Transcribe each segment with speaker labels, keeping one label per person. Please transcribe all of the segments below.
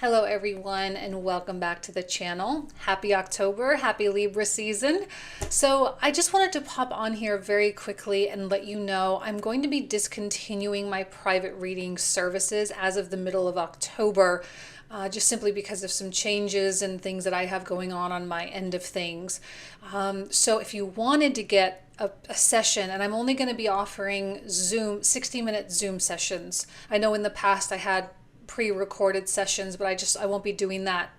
Speaker 1: Hello everyone and welcome back to the channel. Happy October, happy Libra season. So I just wanted to pop on here very quickly and let you know I'm going to be discontinuing my private reading services as of the middle of October, just simply because of some changes and things that I have going on my end of things. So if you wanted to get a session, and I'm only going to be offering Zoom 60-minute Zoom sessions. I know in the past I had pre-recorded sessions, but I won't be doing that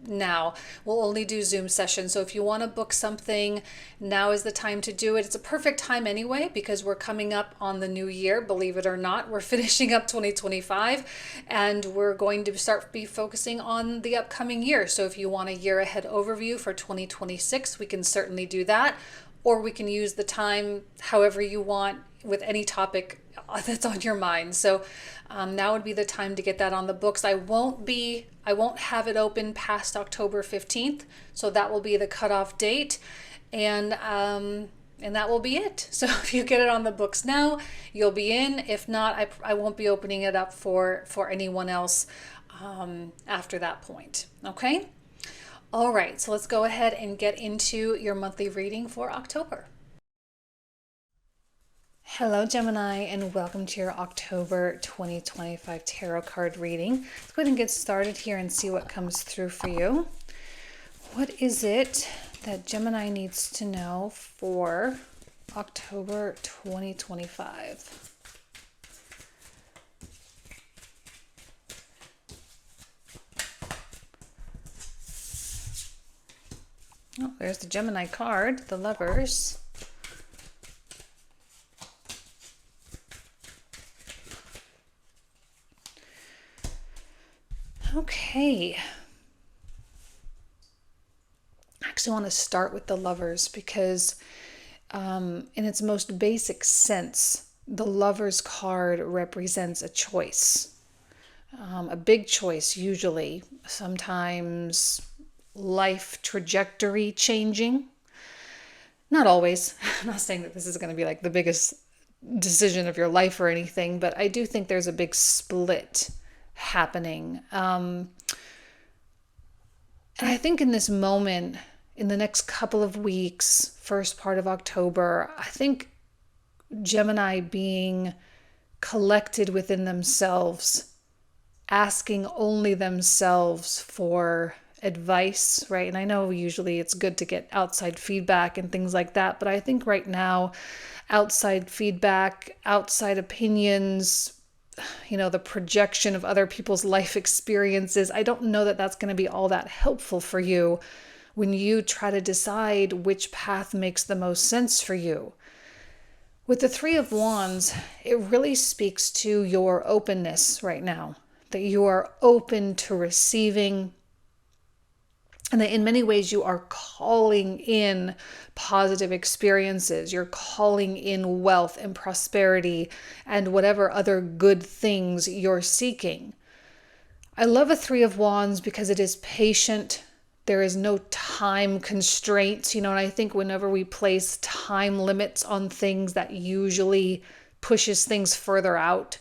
Speaker 1: now. We'll only do Zoom sessions. So if you want to book something, now is the time to do it. It's a perfect time anyway, because we're coming up on the new year. Believe it or not, we're finishing up 2025 and we're going to be focusing on the upcoming year. So if you want a year ahead overview for 2026, we can certainly do that. Or we can use the time however you want with any topic that's on your mind. So now would be the time to get that on the books. I won't have it open past October 15th. So that will be the cutoff date. And that will be it. So if you get it on the books now, you'll be in. If not, I won't be opening it up for anyone else after that point. Okay? All right, so let's go ahead and get into your monthly reading for October. Hello, Gemini, and welcome to your October 2025 tarot card reading. Let's go ahead and get started here and see what comes through for you. What is it that Gemini needs to know for October 2025? Oh, there's the Gemini card, the Lovers. Okay. I actually want to start with the Lovers because in its most basic sense, the Lovers card represents a choice. A big choice usually, sometimes life trajectory changing. Not always. I'm not saying that this is going to be like the biggest decision of your life or anything, but I do think there's a big split happening. And I think in this moment, in the next couple of weeks, first part of October, I think Gemini being collected within themselves, asking only themselves for advice, right? And I know usually it's good to get outside feedback and things like that, but I think right now, outside feedback, outside opinions, the projection of other people's life experiences, I don't know that that's going to be all that helpful for you when you try to decide which path makes the most sense for you. With the Three of Wands, it really speaks to your openness right now, that you are open to receiving, and that in many ways you are calling in positive experiences. You're calling in wealth and prosperity and whatever other good things you're seeking. I love a Three of Wands because it is patient. There is no time constraints, and I think whenever we place time limits on things, that usually pushes things further out.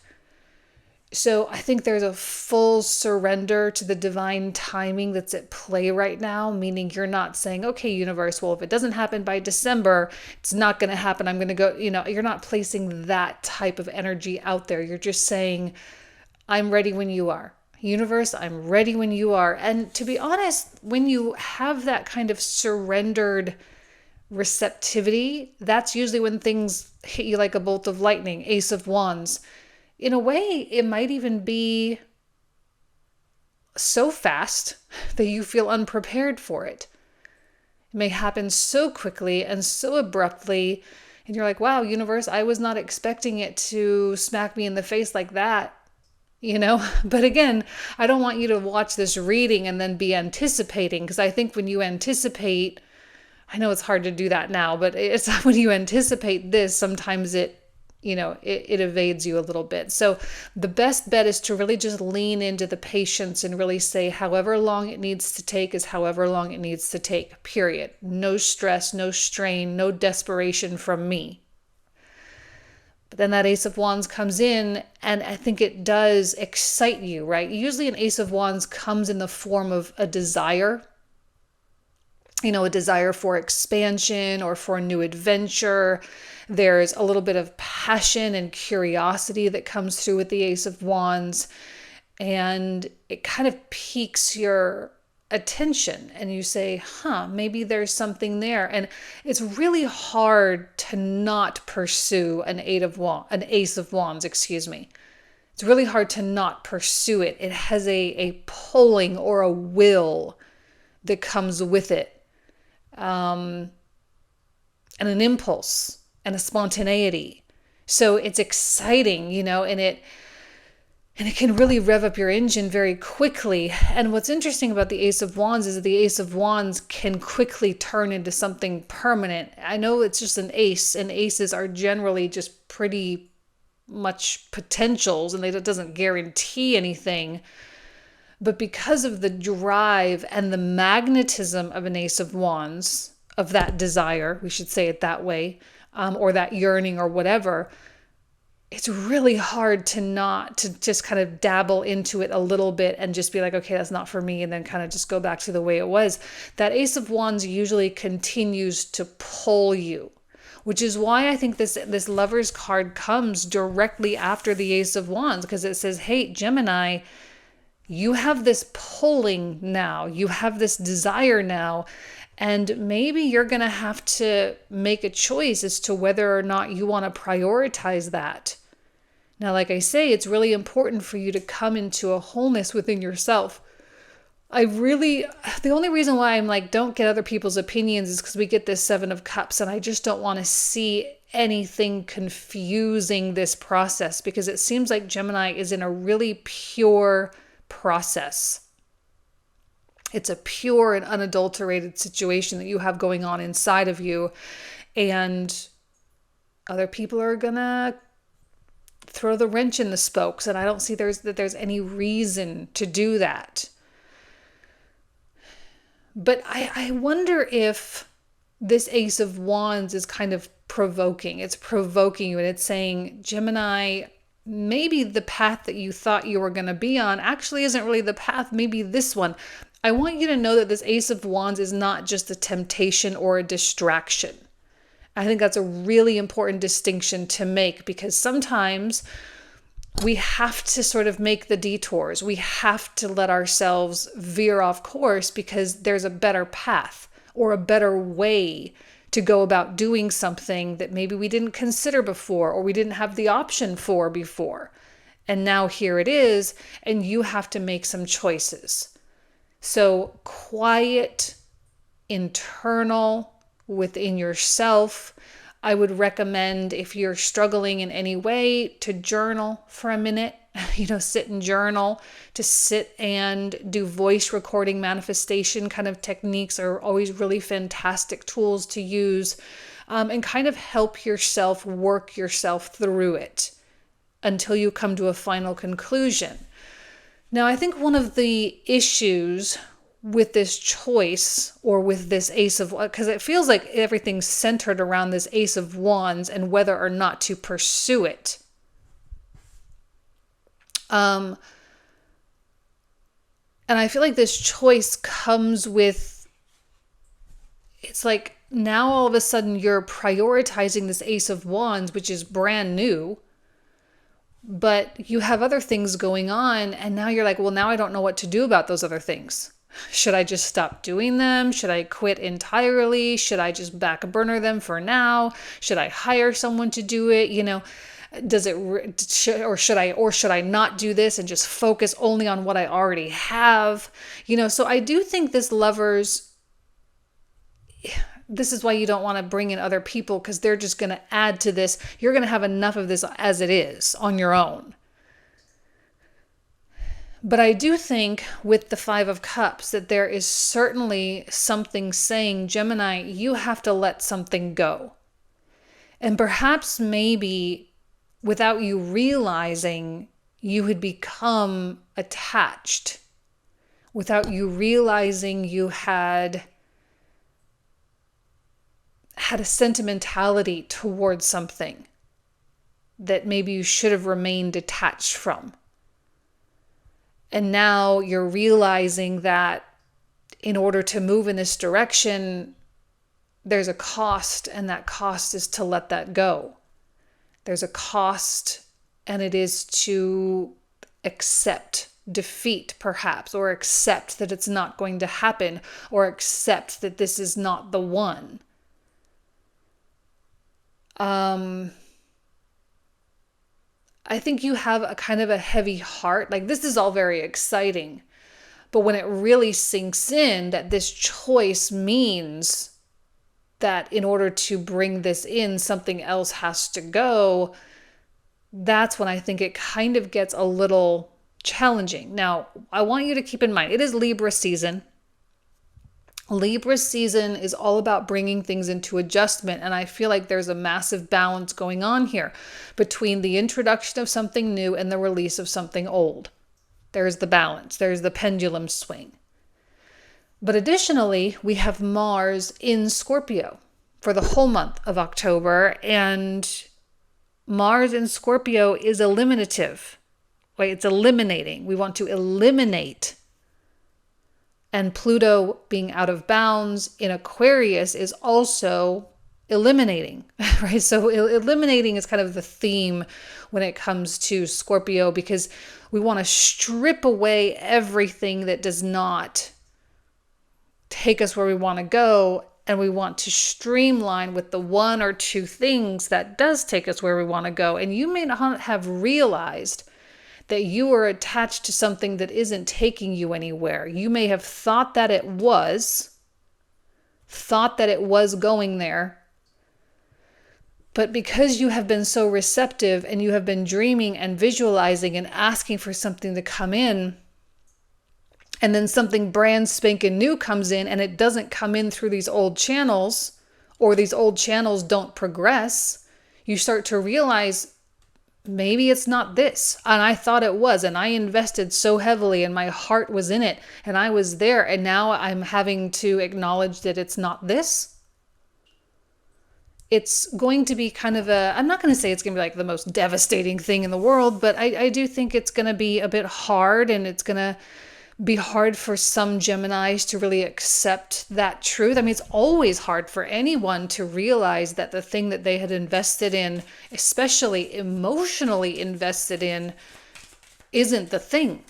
Speaker 1: So I think there's a full surrender to the divine timing that's at play right now, meaning you're not saying, okay, universe, well, if it doesn't happen by December, it's not going to happen. I'm going to go, you're not placing that type of energy out there. You're just saying, I'm ready when you are. Universe, I'm ready when you are. And to be honest, when you have that kind of surrendered receptivity, that's usually when things hit you like a bolt of lightning, Ace of Wands. In a way, it might even be so fast that you feel unprepared for it. It may happen so quickly and so abruptly, and you're like, wow, universe, I was not expecting it to smack me in the face like that, But again, I don't want you to watch this reading and then be anticipating, because I think when you anticipate, I know it's hard to do that now, but it's when you anticipate this, sometimes it evades you a little bit. So the best bet is to really just lean into the patience and really say however long it needs to take is however long it needs to take, period. No stress, no strain, no desperation from me. But then that Ace of Wands comes in, and I think it does excite you, right? Usually an Ace of Wands comes in the form of a desire, a desire for expansion or for a new adventure. There's a little bit of passion and curiosity that comes through with the Ace of Wands, and it kind of piques your attention, and you say, maybe there's something there. And it's really hard to not pursue an Ace of Wands, excuse me. It's really hard to not pursue it. It has a pulling or a will that comes with it. And an impulse and a spontaneity. So it's exciting, and it can really rev up your engine very quickly. And what's interesting about the Ace of Wands is that the Ace of Wands can quickly turn into something permanent. I know it's just an ace, and aces are generally just pretty much potentials, and it doesn't guarantee anything. But because of the drive and the magnetism of an Ace of Wands, of that desire, we should say it that way, or that yearning or whatever, it's really hard to just kind of dabble into it a little bit and just be like, okay, that's not for me, and then kind of just go back to the way it was. That Ace of Wands usually continues to pull you, which is why I think this Lover's card comes directly after the Ace of Wands, because it says, hey, Gemini, you have this pulling now, you have this desire now, and maybe you're going to have to make a choice as to whether or not you want to prioritize that. Now, like I say, it's really important for you to come into a wholeness within yourself. The only reason why I'm like, don't get other people's opinions is because we get this Seven of Cups, and I just don't want to see anything confusing this process, because it seems like Gemini is in a really pure process. It's a pure and unadulterated situation that you have going on inside of you, and other people are gonna throw the wrench in the spokes, and I don't see there's any reason to do that. But I wonder if this Ace of Wands is kind of provoking. It's provoking you, and it's saying, Gemini, maybe the path that you thought you were going to be on actually isn't really the path, maybe this one. I want you to know that this Ace of Wands is not just a temptation or a distraction. I think that's a really important distinction to make, because sometimes we have to sort of make the detours. We have to let ourselves veer off course because there's a better path or a better way to go about doing something that maybe we didn't consider before, or we didn't have the option for before. And now here it is, and you have to make some choices. So quiet, internal, within yourself. I would recommend, if you're struggling in any way, to journal for a minute, sit and journal, to sit and do voice recording manifestation kind of techniques are always really fantastic tools to use, and kind of help yourself work yourself through it until you come to a final conclusion. Now, I think one of the issues with this choice, or with this Ace of, because it feels like everything's centered around this Ace of Wands and whether or not to pursue it. And I feel like this choice comes with, it's like now all of a sudden you're prioritizing this Ace of Wands, which is brand new, but you have other things going on, and now you're like, well, now I don't know what to do about those other things. Should I just stop doing them? Should I quit entirely? Should I just back burner them for now? Should I hire someone to do it? Should I not do this and just focus only on what I already have? So I do think this is why you don't want to bring in other people, because they're just going to add to this. You're going to have enough of this as it is on your own. But I do think with the Five of Cups that there is certainly something saying, Gemini, you have to let something go. And perhaps maybe without you realizing, you had become attached. Without you realizing, you had a sentimentality towards something that maybe you should have remained detached from. And now you're realizing that in order to move in this direction, there's a cost, and that cost is to let that go. There's a cost, and it is to accept defeat, perhaps, or accept that it's not going to happen, or accept that this is not the one. I think you have a kind of a heavy heart. Like, this is all very exciting. But when it really sinks in that this choice means that in order to bring this in, something else has to go, that's when I think it kind of gets a little challenging. Now, I want you to keep in mind, it is Libra season. Libra season is all about bringing things into adjustment, and I feel like there's a massive balance going on here between the introduction of something new and the release of something old. There's the balance. There's the pendulum swing. But additionally, we have Mars in Scorpio for the whole month of October, and Mars in Scorpio is eliminative. Right? It's eliminating. We want to eliminate. And Pluto being out of bounds in Aquarius is also eliminating, right? So eliminating is kind of the theme when it comes to Scorpio, because we want to strip away everything that does not take us where we want to go, and we want to streamline with the one or two things that does take us where we want to go. And you may not have realized that you are attached to something that isn't taking you anywhere. You may have thought that it was going there, but because you have been so receptive and you have been dreaming and visualizing and asking for something to come in, and then something brand spanking new comes in and it doesn't come in through these old channels, or these old channels don't progress, you start to realize, maybe it's not this. And I thought it was, and I invested so heavily and my heart was in it and I was there, and now I'm having to acknowledge that it's not this. It's going to be kind of I'm not going to say it's going to be like the most devastating thing in the world, but I do think it's going to be a bit hard, and it's going to be hard for some Geminis to really accept that truth. I mean, it's always hard for anyone to realize that the thing that they had invested in, especially emotionally invested in, isn't the thing.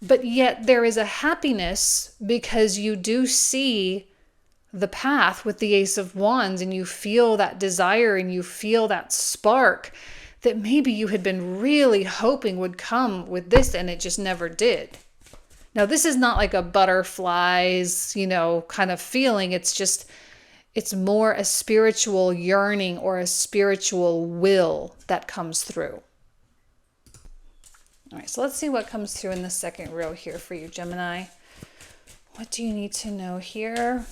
Speaker 1: But yet there is a happiness because you do see the path with the Ace of Wands, and you feel that desire and you feel that spark that maybe you had been really hoping would come with this, and it just never did. Now, this is not like a butterflies, kind of feeling. It's more a spiritual yearning or a spiritual will that comes through. All right, so let's see what comes through in the second row here for you, Gemini. What do you need to know here?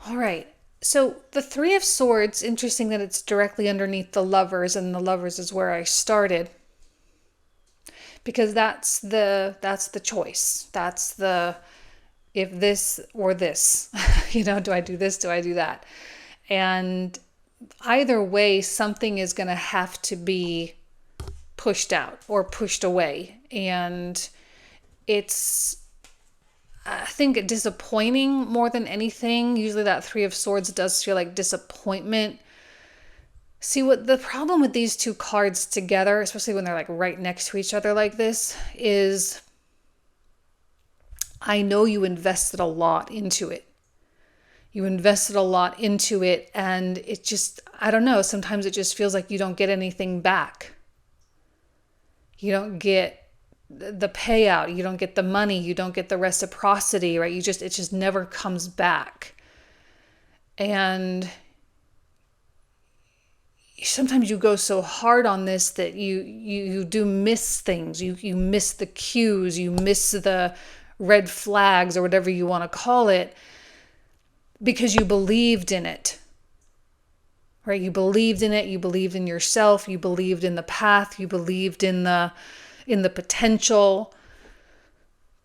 Speaker 1: All right. So the Three of Swords, interesting that it's directly underneath the Lovers, and the Lovers is where I started. Because that's the choice. That's the if this or this. Do I do this? Do I do that? And either way, something is going to have to be pushed out or pushed away. And it's, I think, disappointing more than anything. Usually that Three of Swords does feel like disappointment. See, what the problem with these two cards together, especially when they're like right next to each other like this, is I know you invested a lot into it. You invested a lot into it, and it just, I don't know, sometimes it just feels like you don't get anything back. You don't get the payout, you don't get the money, you don't get the reciprocity, right? It just never comes back. And sometimes you go so hard on this that you do miss things. You miss the cues, you miss the red flags or whatever you want to call it, because you believed in it. right? You believed in it, you believed in yourself, you believed in the path, you believed in the potential.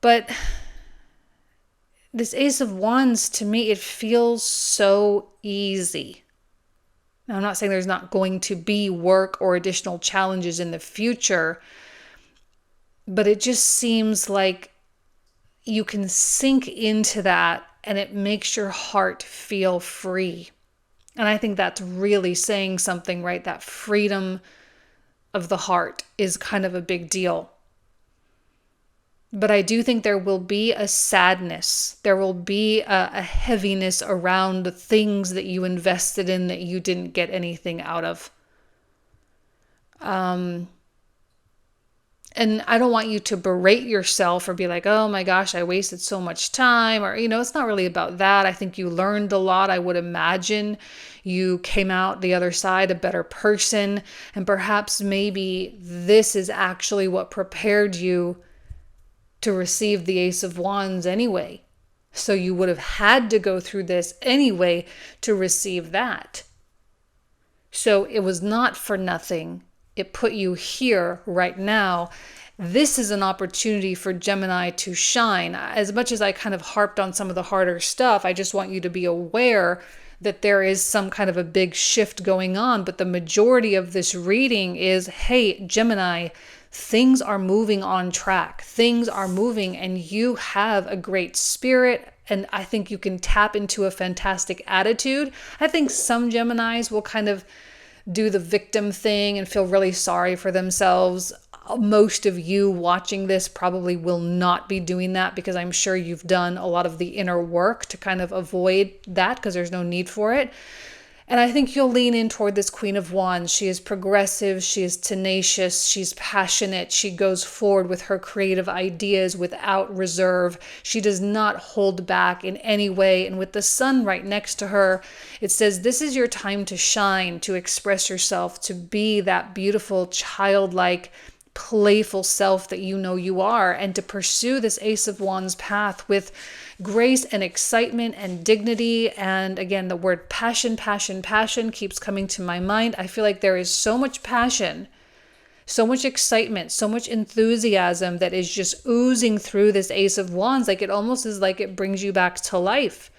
Speaker 1: But this Ace of Wands, to me, it feels so easy. Now, I'm not saying there's not going to be work or additional challenges in the future, but it just seems like you can sink into that and it makes your heart feel free. And I think that's really saying something, right? That freedom of the heart is kind of a big deal. But I do think there will be a sadness. There will be a heaviness around the things that you invested in that you didn't get anything out of. And I don't want you to berate yourself or be like, oh my gosh, I wasted so much time. Or, it's not really about that. I think you learned a lot. I would imagine you came out the other side a better person. And perhaps maybe this is actually what prepared you to receive the Ace of Wands anyway. So you would have had to go through this anyway to receive that. So it was not for nothing. It put you here right now. This is an opportunity for Gemini to shine. As much as I kind of harped on some of the harder stuff, I just want you to be aware that there is some kind of a big shift going on. But the majority of this reading is, hey, Gemini, things are moving on track. Things are moving and you have a great spirit. And I think you can tap into a fantastic attitude. I think some Geminis will kind of do the victim thing and feel really sorry for themselves. Most of you watching this probably will not be doing that because I'm sure you've done a lot of the inner work to kind of avoid that because there's no need for it. And I think you'll lean in toward this Queen of Wands. She is progressive, she is tenacious, she's passionate, she goes forward with her creative ideas without reserve. She does not hold back in any way. And with the sun right next to her, it says, this is your time to shine, to express yourself, to be that beautiful, childlike, playful self that you know you are, and to pursue this Ace of Wands path with grace and excitement and dignity. And again, the word passion, passion, passion keeps coming to my mind. I feel like there is so much passion, so much excitement, so much enthusiasm that is just oozing through this Ace of Wands. Like it almost is like it brings you back to life.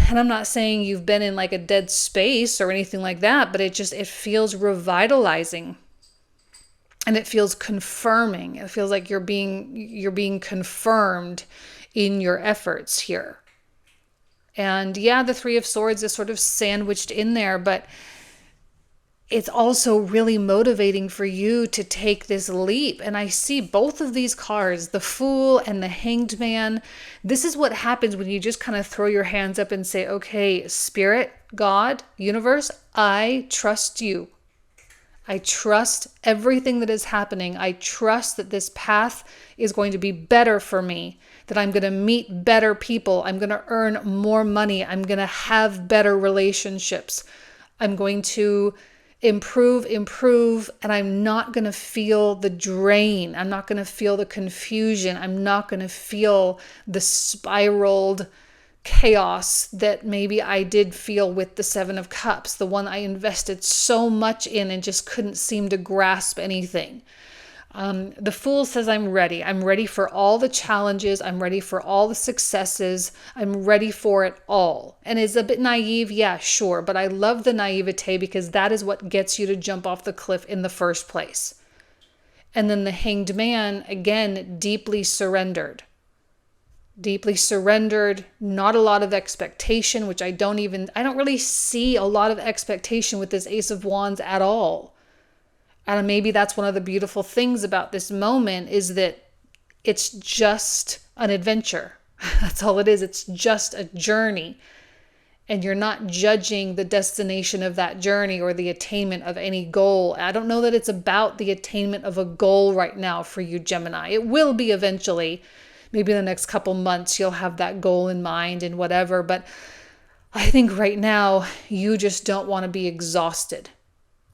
Speaker 1: And I'm not saying you've been in like a dead space or anything like that, but it feels revitalizing. And it feels confirming. It feels like you're being confirmed in your efforts here. And yeah, the Three of Swords is sort of sandwiched in there, but it's also really motivating for you to take this leap. And I see both of these cards, the Fool and the Hanged Man. This is what happens when you just kind of throw your hands up and say, okay, Spirit, God, Universe, I trust you. I trust everything that is happening. I trust that this path is going to be better for me, that I'm going to meet better people. I'm going to earn more money. I'm going to have better relationships. I'm going to improve, and I'm not going to feel the drain. I'm not going to feel the confusion. I'm not going to feel the spiraled chaos that maybe I did feel with the Seven of Cups, the one I invested so much in and just couldn't seem to grasp anything. The Fool says, I'm ready. I'm ready for all the challenges. I'm ready for all the successes. I'm ready for it all. And is a bit naive, yeah, sure. But I love the naivete because that is what gets you to jump off the cliff in the first place. And then the Hanged Man, again, deeply surrendered, not a lot of expectation, which I don't really see a lot of expectation with this Ace of Wands at all. And maybe that's one of the beautiful things about this moment is that it's just an adventure. That's all it is. It's just a journey. And you're not judging the destination of that journey or the attainment of any goal. I don't know that it's about the attainment of a goal right now for you, Gemini. It will be eventually. Maybe in the next couple months, you'll have that goal in mind and whatever. But I think right now, you just don't want to be exhausted.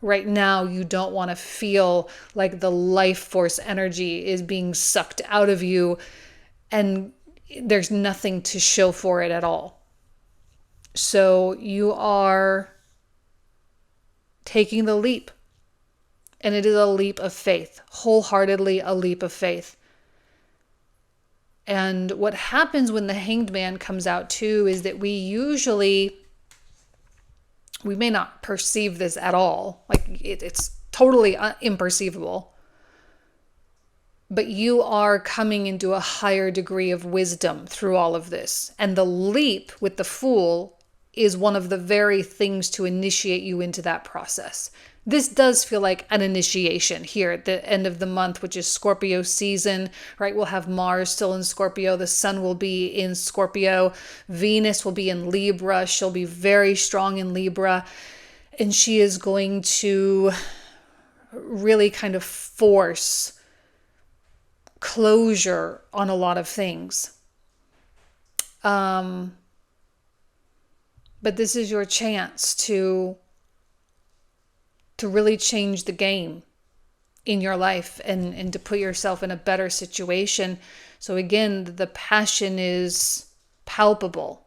Speaker 1: Right now, you don't want to feel like the life force energy is being sucked out of you and there's nothing to show for it at all. So you are taking the leap. And it is a leap of faith, wholeheartedly a leap of faith. And what happens when the Hanged Man comes out too is that we may not perceive this at all. Like it's totally imperceivable. But you are coming into a higher degree of wisdom through all of this. And the leap with the Fool is one of the very things to initiate you into that process. This does feel like an initiation here at the end of the month, which is Scorpio season, right? We'll have Mars still in Scorpio. The Sun will be in Scorpio. Venus will be in Libra. She'll be very strong in Libra. And she is going to really kind of force closure on a lot of things. But this is your chance to really change the game in your life and to put yourself in a better situation. So again, the passion is palpable.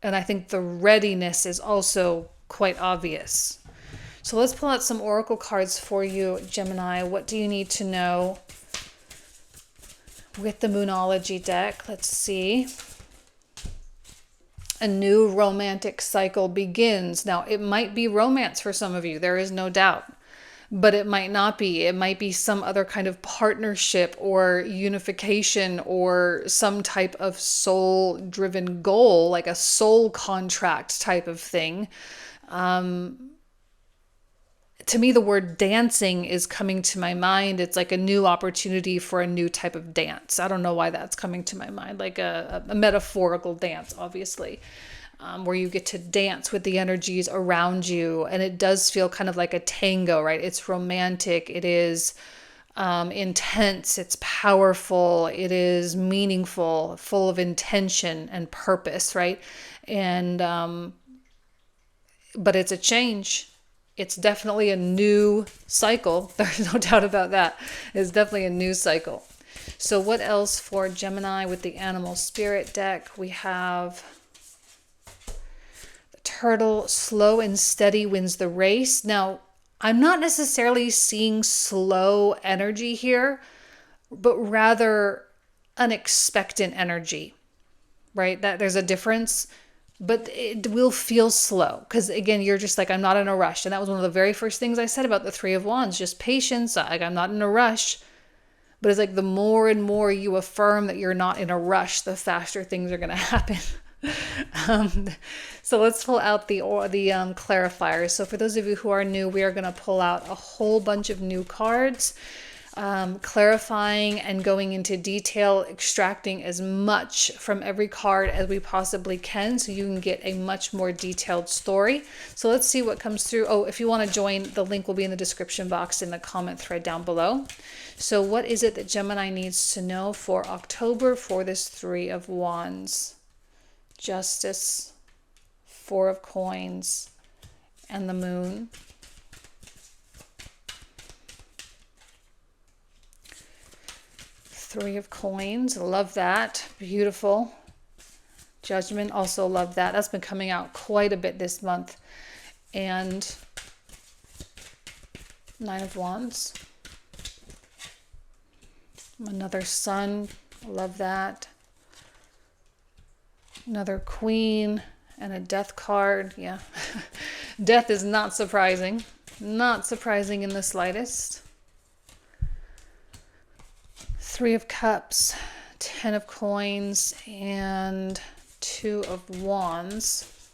Speaker 1: And I think the readiness is also quite obvious. So let's pull out some oracle cards for you, Gemini. What do you need to know with the Moonology deck? Let's see. A new romantic cycle begins. Now, it might be romance for some of you. There is no doubt. But it might not be. It might be some other kind of partnership or unification or some type of soul-driven goal, like a soul contract type of thing. To me, the word dancing is coming to my mind. It's like a new opportunity for a new type of dance. I don't know why that's coming to my mind, like a metaphorical dance, obviously, where you get to dance with the energies around you. And it does feel kind of like a tango, right? It's romantic. It is intense. It's powerful. It is meaningful, full of intention and purpose, right? And, but it's a change. It's definitely a new cycle. There's no doubt about that. It's definitely a new cycle. So what else for Gemini with the Animal Spirit deck? We have the Turtle, slow and steady wins the race. Now, I'm not necessarily seeing slow energy here, but rather an expectant energy, right? That there's a difference. But it will feel slow because, again, you're just like, I'm not in a rush. And that was one of the very first things I said about the Three of Wands, just patience. Like, I'm not in a rush. But it's like the more and more you affirm that you're not in a rush, the faster things are going to happen. So let's pull out the clarifiers. So for those of you who are new, we are going to pull out a whole bunch of new cards. Clarifying and going into detail, extracting as much from every card as we possibly can so you can get a much more detailed story. So let's see what comes through. Oh, if you want to join, the link will be in the description box in the comment thread down below. So what is it that Gemini needs to know for October for this Three of Wands? Justice, Four of Coins, and the Moon. Three of Coins, love that. Beautiful. Judgment, also love that. That's been coming out quite a bit this month. And Nine of Wands. Another Sun, love that. Another Queen and a Death card. Yeah. Death is not surprising. Not surprising in the slightest. Three of Cups, Ten of Coins, and Two of Wands.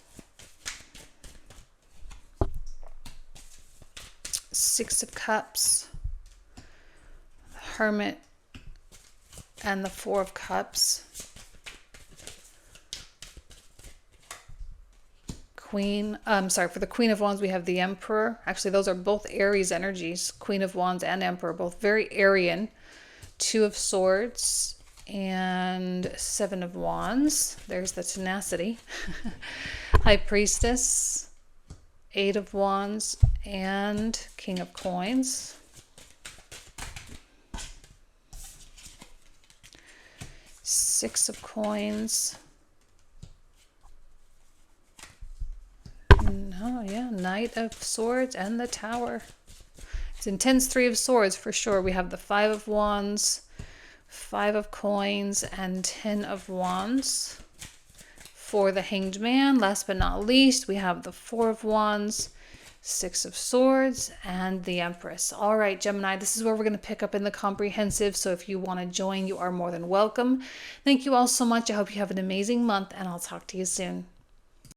Speaker 1: Six of Cups, Hermit, and the Four of Cups. For the Queen of Wands, we have the Emperor. Actually, those are both Aries energies. Queen of Wands and Emperor, both very Aryan. Two of Swords and Seven of Wands. There's the tenacity. High Priestess, Eight of Wands, and King of Coins. Six of Coins. Oh, yeah, Knight of Swords and the Tower. It's intense Three of Swords for sure. We have the Five of Wands, Five of Coins, and 10 of Wands. For the Hanged Man, last but not least, we have the Four of Wands, Six of Swords, and the Empress. All right, Gemini, this is where we're going to pick up in the comprehensive. So if you want to join, you are more than welcome. Thank you all so much. I hope you have an amazing month, and I'll talk to you soon.